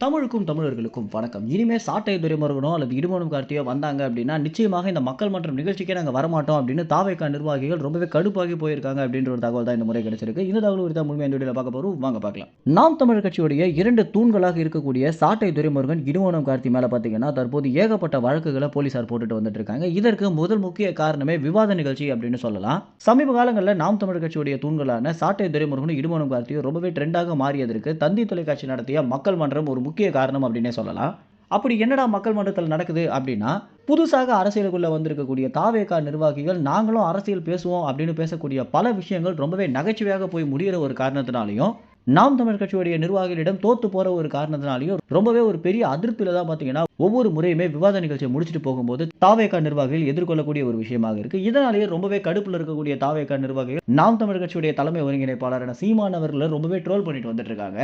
தமிழுக்கும் தமிழர்களுக்கும் வணக்கம். இனிமே சாட்டை துரைமுருகனோ அல்லது இடுமனும் கார்த்தியோ வந்தாங்க அப்படின்னா, நிச்சயமாக இந்த மக்கள் மன்றம் நிகழ்ச்சிக்கே நாங்க வரமாட்டோம் அப்படின்னு தாவேகா நிர்வாகிகள் ரொம்பவே கடுப்பாகி போயிருக்காங்க அப்படின்ற ஒரு தகவல் தான் இந்த முறை கிடைச்சிருக்கு. இந்த தகவல் குறித்த முழுமையா இந்த வீடியோல பார்க்க போறோம். வாங்க பார்க்கலாம். நாம் தமிழர் கட்சியுடைய 2 தூண்களாக இருக்கக்கூடிய சாட்டை துரைமுருகன், இடுமனம் கார்த்தி மேல பார்த்தீங்கன்னா, தற்போது ஏகப்பட்ட வழக்குகள போலீசார் போட்டுட்டு வந்துட்டு இருக்காங்க. இதற்கு முதல் முக்கிய காரணமே விவாத நிகழ்ச்சி அப்படின்னு சொல்லலாம். சமீப காலங்கள்ல நாம் தமிழர் கட்சியுடைய தூண்களான சாட்டை துரைமுருகனும், இடுமனம் கார்த்தியும் ரொம்பவே ட்ரெண்டாக மாறியதற்கு தந்தி தொலைக்காட்சி நடத்திய மக்கள் மன்றம் ஒரு முக்கிய காரணம் அப்படின்னே சொல்லலாம். அப்படி என்னடா மக்கள் மன்றத்தில் நடக்குது அப்படின்னா, புதுசாக அரசியலுக்குள்ள வந்திருக்கக்கூடிய தாவேகா நிர்வாகிகள் நாங்களும் அரசியல் பேசுவோம் அப்படின்னு பேசக்கூடிய பல விஷயங்கள் ரொம்பவே நகைச்சுவையாக போய் முடிகிற ஒரு காரணத்தினாலையும், நாம் தமிழர் கட்சியுடைய நிர்வாகிகளிடம் தோத்து போற ஒரு காரணத்தினாலையும் ரொம்பவே ஒரு பெரிய அதிருப்தியில தான் பார்த்தீங்கன்னா, ஒவ்வொரு முறையுமே விவாத நிகழ்ச்சியை முடிச்சுட்டு போகும்போது தாவேகா நிர்வாகிகள் எதிர்கொள்ளக்கூடிய ஒரு விஷயமாக இருக்கு. இதனாலேயே ரொம்பவே கடுப்புல இருக்கக்கூடிய தாவேகா நிர்வாகிகள் நாம் தமிழர் கட்சியுடைய தலைமை ஒருங்கிணைப்பாளரான சீமான் அவர்களை ரொம்பவே ட்ரோல் பண்ணிட்டு வந்துட்டு இருக்காங்க.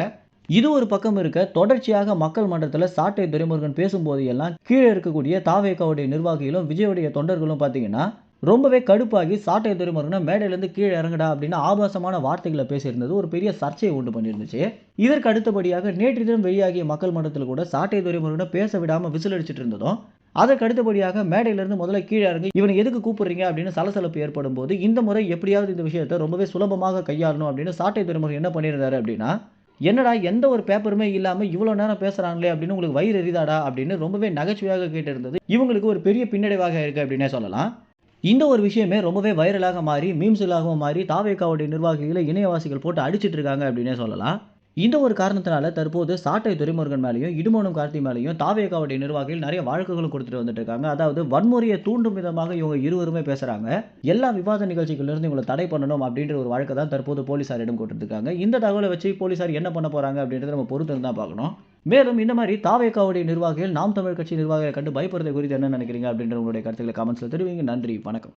இது ஒரு பக்கம் இருக்க, தொடர்ச்சியாக மக்கள் மன்றத்துல சாட்டை துரைமுருகன் பேசும்போது எல்லாம் கீழ இருக்கக்கூடிய தாவேகாவுடைய நிர்வாகிகளும், விஜயுடைய தொண்டர்களும் பார்த்தீங்கன்னா, ரொம்பவே கடுப்பாகி சாட்டை துரைமுருகன மேடையிலிருந்து கீழ இறங்குடா அப்படின்னு ஆபாசமான வார்த்தைகள பேசியிருந்தது ஒரு பெரிய சர்ச்சையை உண்டு பண்ணியிருந்துச்சு. இதற்கு அடுத்தபடியாக நேற்று தினம் வெளியாகிய மக்கள் மன்றத்தில் கூட சாட்டை துரைமுருகன பேச விடாம விசில் அடிச்சிட்டு இருந்ததும், அதற்கு அடுத்தபடியாக மேடையிலிருந்து முதல்ல கீழ இறங்கி இவனை எதுக்கு கூப்பிடுறீங்க அப்படின்னு சலசலப்பு ஏற்படும் போது, இந்த முறை எப்படியாவது இந்த விஷயத்தை ரொம்பவே சுலபமாக கையாளணும் அப்படின்னு சாட்டை துரைமுருகன் என்ன பண்ணியிருந்தாரு அப்படின்னா, என்னடா எந்த ஒரு பேப்பருமே இல்லாம இவ்வளோ நேரம் பேசுறாங்களே அப்படின்னு உங்களுக்கு வயிறு எரியுதாடா அப்படின்னு ரொம்பவே நகைச்சுவையாக கேட்டிருந்தது. இவங்களுக்கு ஒரு பெரிய பின்னடைவாக இருக்கு அப்படின்னே சொல்லலாம். இந்த ஒரு விஷயமே ரொம்பவே வைரலாக மாறி, மீம்ஸ்களாகவும் மாறி தாவேகாவுடைய நிர்வாகிகளை இணையவாசிகள் போட்டு அடிச்சிட்டு இருக்காங்க அப்படின்னே சொல்லலாம். இந்த ஒரு காரணத்தினால தற்போது சாட்டை துரைமுருகன் மேலயும், இடுமோனும் கார்த்தி மேலயும் தாவேகாவுடைய நிர்வாகிகள் நிறைய வழக்குகளும் கொடுத்துட்டு வந்துட்டு இருக்காங்க. அதாவது வன்முறையை தூண்டும் விதமாக இவங்க இருவருமே பேசுறாங்க. எல்லா விவாத நிகழ்ச்சிகளிலிருந்து இவங்களை தடை பண்ணணும் அப்படின்ற ஒரு வழக்கை தான் தற்போது போலீசாரிடம் கொடுத்திருக்காங்க. இந்த தகவலை வச்சு போலீசார் என்ன பண்ண போறாங்க அப்படின்றத நம்ம பொறுத்து தான் பார்க்கணும். மேலும் இந்த மாதிரி தாவேகாவுடைய நிர்வாகிகள் நாம் தமிழர் கட்சி நிர்வாகிகளை கண்டு பயப்படுறதை குறித்து என்ன நினைக்கிறீங்க அப்படின்ற உங்களுடைய கருத்துக்களை கமெண்ட்ஸ்ல தெரிவிங்க. நன்றி, வணக்கம்.